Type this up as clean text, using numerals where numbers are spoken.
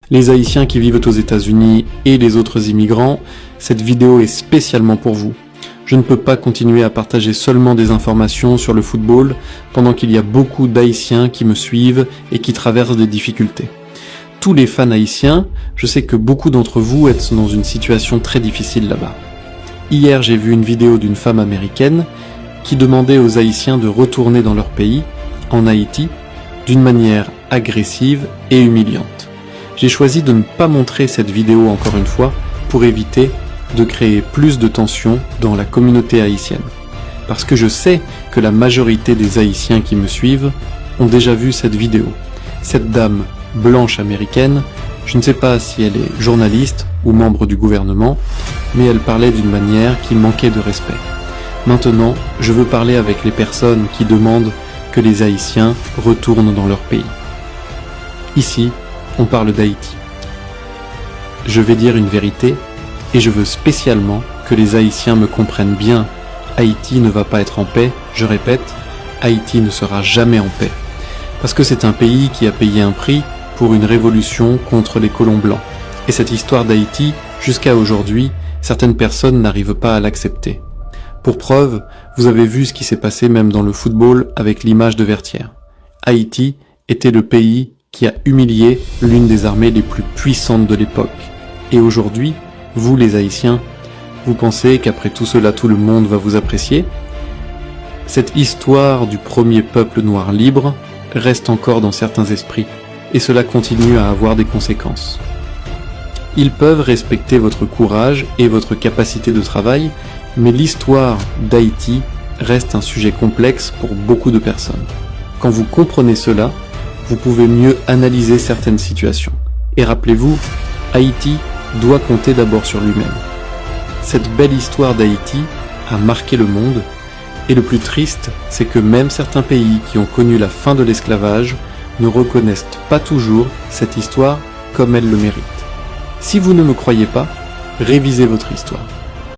Les Haïtiens qui vivent aux États-Unis et les autres immigrants, cette vidéo est spécialement pour vous. Je ne peux pas continuer à partager seulement des informations sur le football pendant qu'il y a beaucoup d'Haïtiens qui me suivent et qui traversent des difficultés. Tous les fans haïtiens, je sais que beaucoup d'entre vous êtes dans une situation très difficile là-bas. Hier, j'ai vu une vidéo d'une femme américaine qui demandait aux Haïtiens de retourner dans leur pays, en Haïti, d'une manière agressive et humiliante. J'ai choisi de ne pas montrer cette vidéo encore une fois pour éviter de créer plus de tensions dans la communauté haïtienne. Parce que je sais que la majorité des Haïtiens qui me suivent ont déjà vu cette vidéo. Cette dame blanche américaine, je ne sais pas si elle est journaliste ou membre du gouvernement, mais elle parlait d'une manière qui manquait de respect. Maintenant, je veux parler avec les personnes qui demandent que les Haïtiens retournent dans leur pays. Ici, on parle d'Haïti. Je vais dire une vérité, et je veux spécialement que les Haïtiens me comprennent bien. Haïti ne va pas être en paix, je répète, Haïti ne sera jamais en paix. Parce que c'est un pays qui a payé un prix pour une révolution contre les colons blancs. Et cette histoire d'Haïti, jusqu'à aujourd'hui, certaines personnes n'arrivent pas à l'accepter. Pour preuve, vous avez vu ce qui s'est passé même dans le football avec l'image de Vertière. Haïti était le pays qui a humilié l'une des armées les plus puissantes de l'époque. Et aujourd'hui, vous les Haïtiens, vous pensez qu'après tout cela, tout le monde va vous apprécier? Cette histoire du premier peuple noir libre reste encore dans certains esprits, et cela continue à avoir des conséquences. Ils peuvent respecter votre courage et votre capacité de travail, mais l'histoire d'Haïti reste un sujet complexe pour beaucoup de personnes. Quand vous comprenez cela, vous pouvez mieux analyser certaines situations. Et rappelez-vous, Haïti doit compter d'abord sur lui-même. Cette belle histoire d'Haïti a marqué le monde, et le plus triste, c'est que même certains pays qui ont connu la fin de l'esclavage ne reconnaissent pas toujours cette histoire comme elle le mérite. Si vous ne me croyez pas, révisez votre histoire.